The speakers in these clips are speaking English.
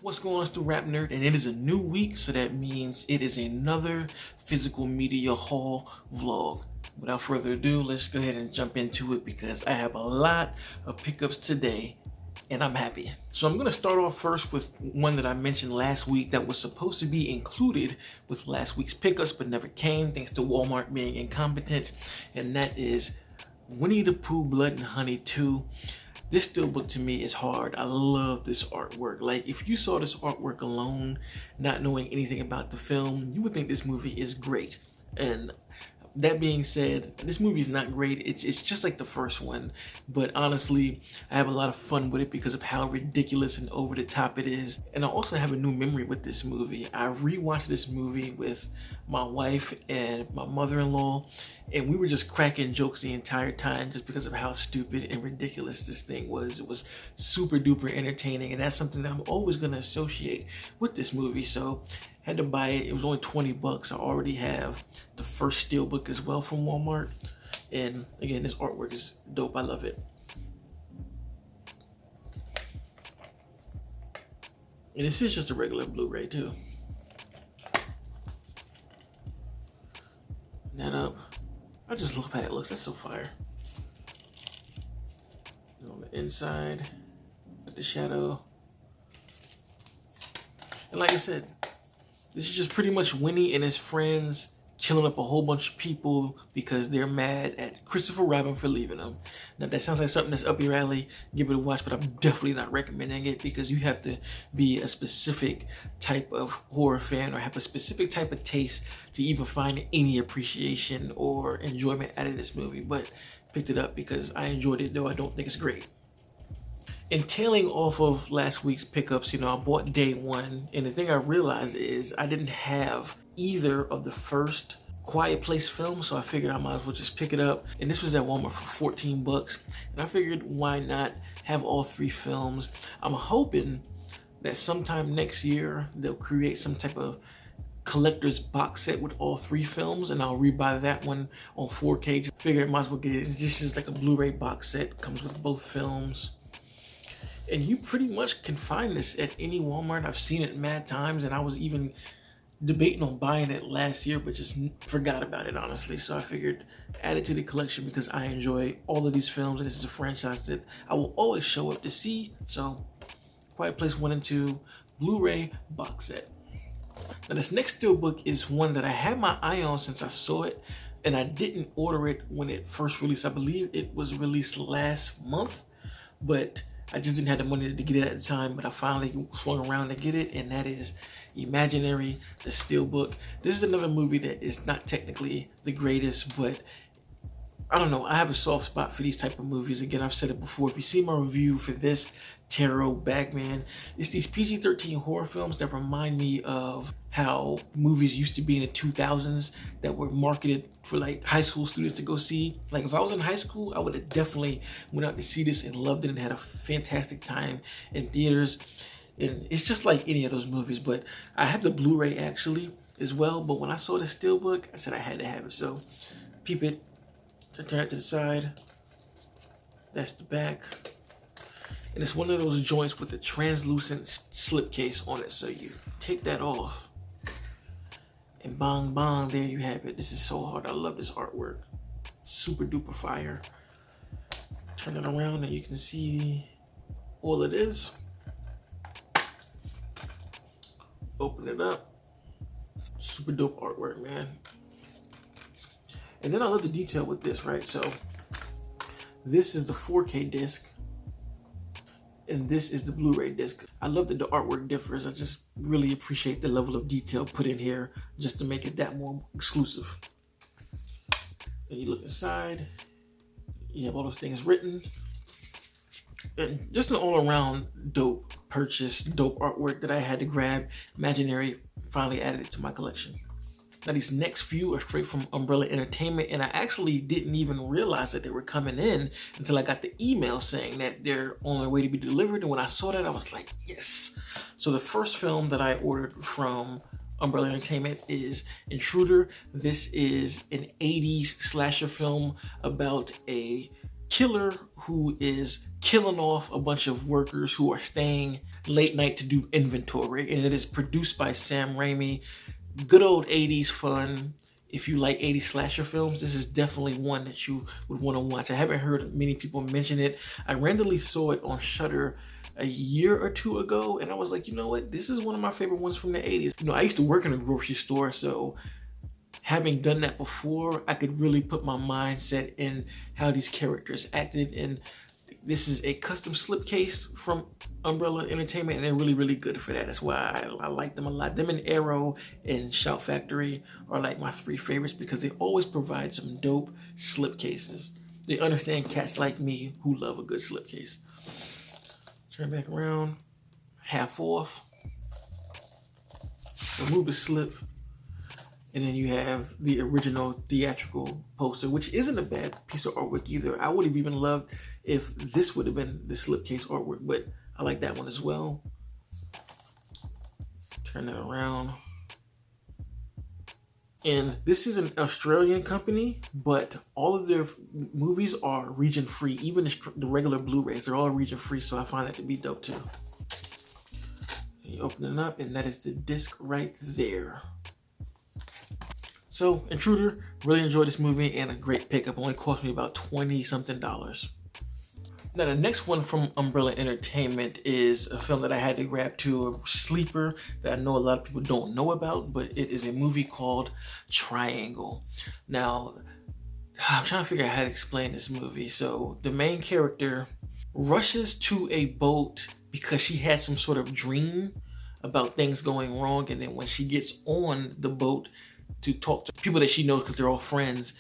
What's going on? It's the RapNerd, and it is a new week, so that means it is another physical media haul vlog. Without further ado, let's go ahead and jump into it because I have a lot of pickups today, and I'm happy. So I'm going to start off first with one that I mentioned last week that was supposed to be included with last week's pickups, but never came thanks to Walmart being incompetent, and that is Winnie the Pooh Blood and Honey 2. This Steelbook to me is hard. I love this artwork. Like, if you saw this artwork alone, not knowing anything about the film, you would think this movie is great. And that being said, this movie is not great. It's just like the first one. But honestly, I have a lot of fun with it because of how ridiculous and over the top it is. And I also have a new memory with this movie. I rewatched this movie with my wife and my mother-in-law, and we were just cracking jokes the entire time just because of how stupid and ridiculous this thing was. It was super duper entertaining, and that's something that I'm always going to associate with this movie. So had to buy it. It was only 20 bucks. I already have the first Steelbook as well from Walmart. And again, this artwork is dope. I love it. And this is just a regular Blu-ray too. That up. I just love how it looks. That's so fire. And on the inside, the shadow. And like I said, this is just pretty much Winnie and his friends chilling up a whole bunch of people because they're mad at Christopher Robin for leaving them. Now that sounds like something that's up your alley. Give it a watch, but I'm definitely not recommending it because you have to be a specific type of horror fan or have a specific type of taste to even find any appreciation or enjoyment out of this movie. But picked it up because I enjoyed it, though I don't think it's great. And tailing off of last week's pickups, I bought day one, and the thing I realized is I didn't have either of the first Quiet Place films, so I figured I might as well just pick it up. And this was at Walmart for 14 bucks, and I figured why not have all three films. I'm hoping that sometime next year they'll create some type of collector's box set with all three films, and I'll rebuy that one on 4K. Just figured I might as well get it. It's just like a Blu-ray box set, comes with both films. And you pretty much can find this at any Walmart. I've seen it mad times, and I was even debating on buying it last year, but just forgot about it, honestly. So I figured add it to the collection because I enjoy all of these films, and this is a franchise that I will always show up to see. So Quiet Place 1 and 2 Blu-ray box set. Now this next Steelbook is one that I had my eye on since I saw it, and I didn't order it when it first released. I believe it was released last month, but I just didn't have the money to get it at the time, but I finally swung around to get it, and that is Imaginary, the Steelbook. This is another movie that is not technically the greatest, but I don't know. I have a soft spot for these type of movies. Again, I've said it before. If you see my review for this Tarot Bagman, it's these PG-13 horror films that remind me of how movies used to be in the 2000s that were marketed for like high school students to go see. Like if I was in high school, I would have definitely went out to see this and loved it and had a fantastic time in theaters. And it's just like any of those movies, but I have the Blu-ray actually as well. But when I saw the Steelbook, I said I had to have it. So peep it, turn it to the side. That's the back. And it's one of those joints with a translucent slipcase on it. So you take that off and bang, bang, there you have it. This is so hard. I love this artwork. Super duper fire. Turn it around and you can see all it is. Open it up. Super dope artwork, man. And then I love the detail with this, right? So this is the 4K disc, and this is the Blu-ray disc. I love that the artwork differs. I just really appreciate the level of detail put in here just to make it that more exclusive. And you look inside, you have all those things written. And just an all-around dope purchase, dope artwork that I had to grab. Imaginary finally added it to my collection. Now these next few are straight from Umbrella Entertainment, and I actually didn't even realize that they were coming in until I got the email saying that they're on their way to be delivered. And when I saw that, I was like, yes. So the first film that I ordered from Umbrella Entertainment is Intruder. This is an 80s slasher film about a killer who is killing off a bunch of workers who are staying late night to do inventory. And it is produced by Sam Raimi. Good old 80s fun. If you like 80s slasher films, this is definitely one that you would want to watch. I haven't heard many people mention it. I randomly saw it on Shudder a year or two ago, and I was like, you know what? This is one of my favorite ones from the 80s. You know, I used to work in a grocery store, so having done that before, I could really put my mindset in how these characters acted. And this is a custom slipcase from Umbrella Entertainment, and they're really, really good for that. That's why I like them a lot. Them and Arrow and Shout Factory are like my 3 favorites because they always provide some dope slipcases. They understand cats like me who love a good slipcase. Turn back around, half off, remove the slip, and then you have the original theatrical poster, which isn't a bad piece of artwork either. I would have even loved if this would have been the slipcase artwork, but I like that one as well. Turn that around. And this is an Australian company, but all of their movies are region-free. Even the regular Blu-rays, they're all region-free, so I find that to be dope too. And you open it up, and that is the disc right there. So, Intruder, really enjoyed this movie, and a great pickup. Only cost me about $20-something. Now, the next one from Umbrella Entertainment is a film that I had to grab to, a sleeper that I know a lot of people don't know about, but it is a movie called Triangle. Now, I'm trying to figure out how to explain this movie. So, the main character rushes to a boat because she has some sort of dream about things going wrong, and then when she gets on the boat to talk to people that she knows because they're all friends,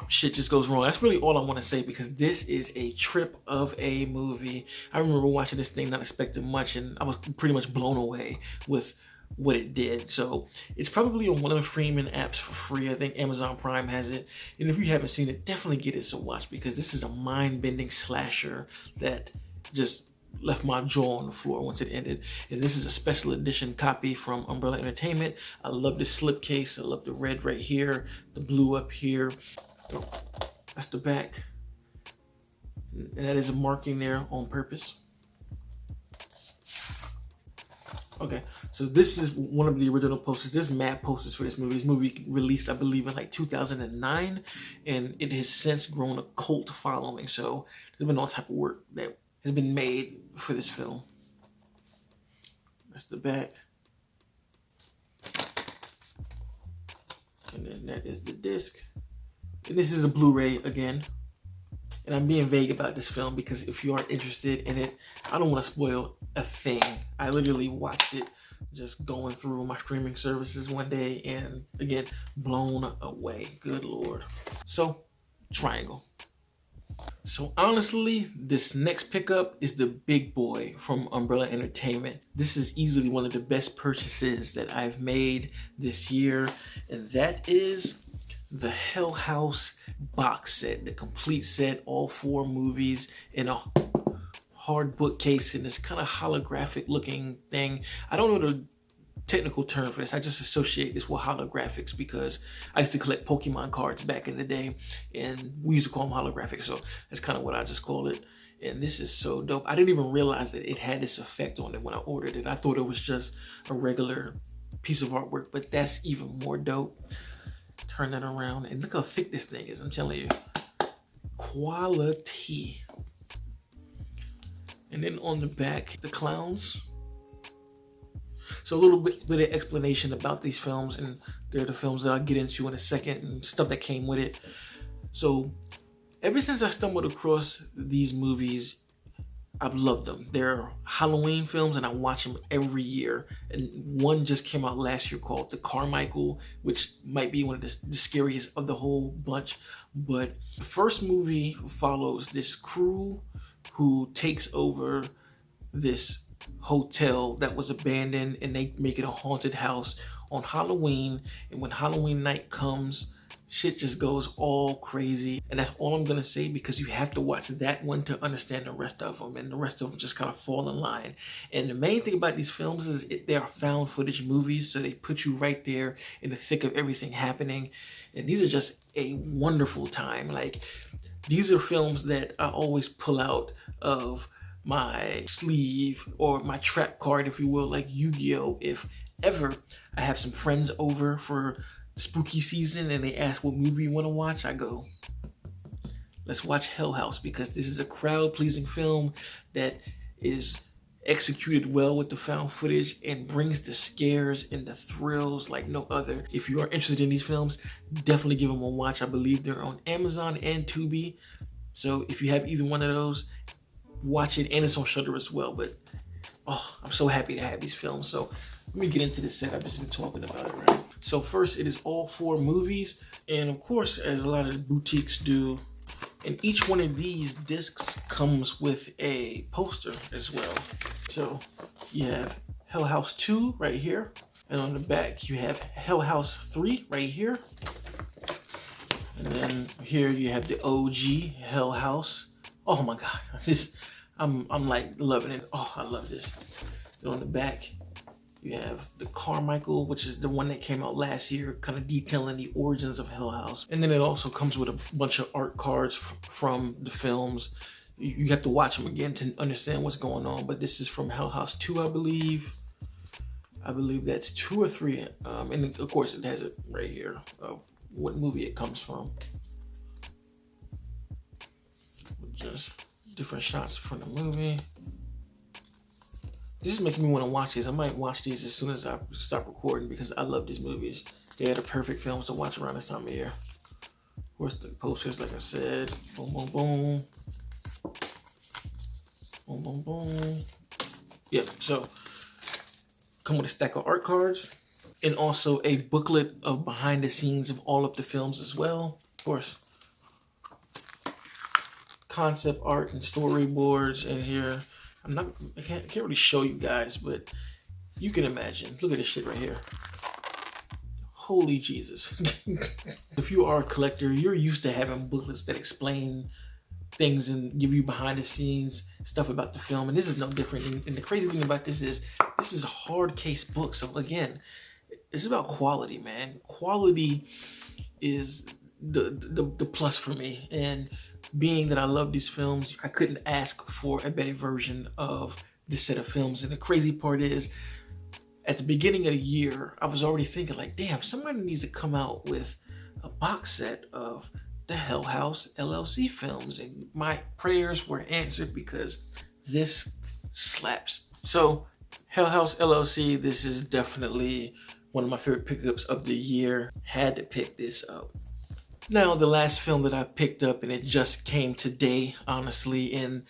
shit just goes wrong. That's really all I want to say because this is a trip of a movie. I remember watching this thing not expecting much, and I was pretty much blown away with what it did. So it's probably on one of the streaming apps for free. I think Amazon Prime has it. And if you haven't seen it, definitely get it to watch because this is a mind-bending slasher that just left my jaw on the floor once it ended. And this is a special edition copy from Umbrella Entertainment. I love this slipcase. I love the red right here, the blue up here. Oh, that's the back. And that is a marking there on purpose. Okay, so this is one of the original posters. There's mad posters for this movie. This movie released, I believe, in like 2009, and it has since grown a cult following. So there's been all type of work that has been made for this film. That's the back. And then that is the disc. And this is a Blu-ray again. And I'm being vague about this film because if you aren't interested in it, I don't want to spoil a thing. I literally watched it just going through my streaming services one day and again, blown away. Good Lord. So, Triangle. So honestly, this next pickup is the big boy from Umbrella Entertainment. This is easily one of the best purchases that I've made this year, and that is the Hell House box set, the complete set, all 4 movies in a hard bookcase in this kind of holographic looking thing. I don't know the technical term for this. I just associate this with holographics because I used to collect Pokemon cards back in the day and we used to call them holographics. So that's kind of what I just call it. And this is so dope. I didn't even realize that it had this effect on it when I ordered it. I thought it was just a regular piece of artwork, but that's even more dope. Turn that around and look how thick this thing is. I'm telling you, quality. And then on the back, the clowns. So a little bit of explanation about these films, and they're the films that I'll get into in a second and stuff that came with it. So ever since I stumbled across these movies, I've loved them. They're Halloween films and I watch them every year. And one just came out last year called The Carmichael, which might be one of the scariest of the whole bunch. But the first movie follows this crew who takes over this hotel that was abandoned and they make it a haunted house on Halloween. And when Halloween night comes, shit just goes all crazy. And that's all I'm gonna say because you have to watch that one to understand the rest of them, and the rest of them just kind of fall in line. And the main thing about these films is they are found footage movies, so they put you right there in the thick of everything happening. And these are just a wonderful time. Like, These are films that I always pull out of my sleeve or my trap card, if you will, like Yu-Gi-Oh! If ever I have some friends over for spooky season and they ask what movie you want to watch, I go, let's watch Hell House, because this is a crowd-pleasing film that is executed well with the found footage and brings the scares and the thrills like no other. If you are interested in these films, definitely give them a watch. I believe they're on Amazon and Tubi. So if you have either one of those, watch it, and it's on Shudder as well. But oh, I'm so happy to have these films. So let me get into this set. I've just been talking about it, right? So first, it is all 4 movies. And of course, as a lot of boutiques do, and each one of these discs comes with a poster as well. So you have Hell House 2 right here. And on the back, you have Hell House 3 right here. And then here you have the OG Hell House. Oh my God, I'm like loving it. Oh, I love this. And on the back, you have the Carmichael, which is the one that came out last year, kind of detailing the origins of Hell House. And then it also comes with a bunch of art cards from the films. You have to watch them again to understand what's going on. But this is from Hell House 2, I believe. I believe that's 2 or 3. And of course, it has it right here of what movie it comes from. Just different shots from the movie. This is making me want to watch these. I might watch these as soon as I stop recording because I love these movies. They are the perfect films to watch around this time of year. Of course, the posters, like I said, boom, boom, boom. Boom, boom, boom. Yep, so come with a stack of art cards and also a booklet of behind the scenes of all of the films as well. Of course, concept art and storyboards in here. I can't really show you guys, but you can imagine. Look at this shit right here. Holy Jesus. If you are a collector, you're used to having booklets that explain things and give you behind the scenes stuff about the film, and this is no different. And the crazy thing about this is a hard case book. So again, it's about quality, man. Quality is the plus for me. And being that I love these films, I couldn't ask for a better version of this set of films. And the crazy part is, at the beginning of the year, I was already thinking like, damn, somebody needs to come out with a box set of the Hell House LLC films. And my prayers were answered because this slaps. So Hell House LLC, this is definitely one of my favorite pickups of the year. Had to pick this up. Now, the last film that I picked up, and it just came today, honestly, and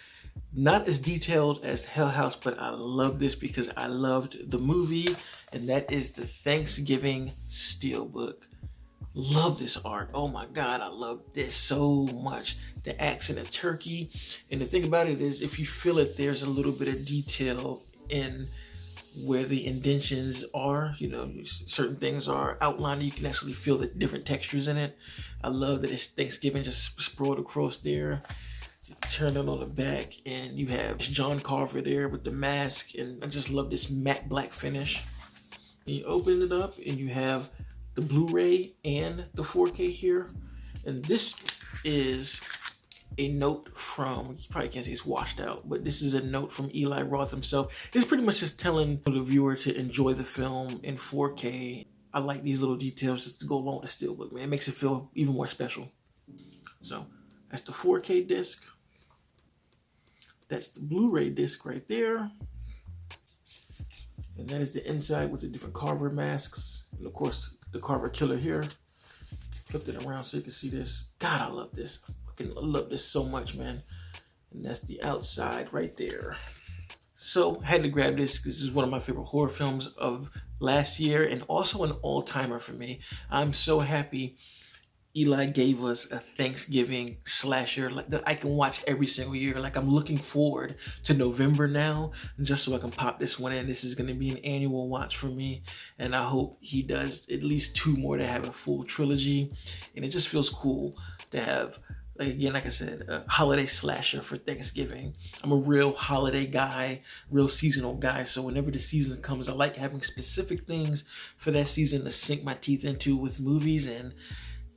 not as detailed as Hell House, but I love this because I loved the movie, and that is the Thanksgiving Steelbook. Love this art. Oh my God, I love this so much. The accent of turkey. And the thing about it is, if you feel it, there's a little bit of detail in where the indentions are. You know, certain things are outlined. You can actually feel the different textures in it. I love that it's Thanksgiving just sprawled across there. Turn it on the back, and you have John Carver there with the mask, and I just love this matte black finish. And you open it up, and you have the Blu-ray and the 4K here. And this is a note from, you probably can't say it's washed out, but this is a note from Eli Roth himself. It's pretty much just telling the viewer to enjoy the film in 4K. I like these little details just to go along with the Steelbook, man. It makes it feel even more special. So that's the 4K disc. That's the Blu-ray disc right there. And that is the inside with the different Carver masks. And of course, the Carver killer here. Flipped it around so you can see this. God, I love this. I love this so much, man. And that's the outside right there. So I had to grab this because this is one of my favorite horror films of last year, and also an all-timer for me. I'm so happy Eli gave us a Thanksgiving slasher like that I can watch every single year. Like, I'm looking forward to November now, just so I can pop this one in. This is going to be an annual watch for me, and I hope he does at least 2 more to have a full trilogy. And it just feels cool to have, like, again, like I said, a holiday slasher for Thanksgiving. I'm a real holiday guy, real seasonal guy. So whenever the season comes, I like having specific things for that season to sink my teeth into with movies. And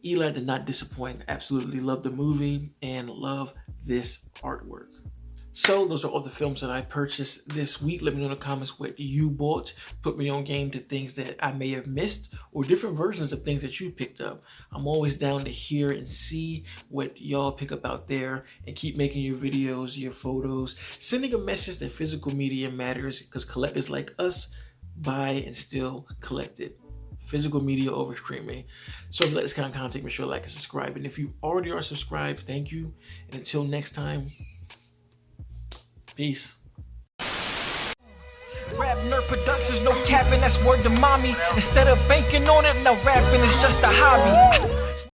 Eli did not disappoint. Absolutely love the movie and love this artwork. So those are all the films that I purchased this week. Let me know in the comments what you bought. Put me on game to things that I may have missed or different versions of things that you picked up. I'm always down to hear and see what y'all pick up out there, and keep making your videos, your photos, sending a message that physical media matters, because collectors like us buy and still collect it. Physical media over streaming. So if you like this kind of content, make sure to like and subscribe. And if you already are subscribed, thank you. And until next time, peace. RapNerd Productions, no capping, that's word to mommy. Instead of banking on it, now rapping is just a hobby.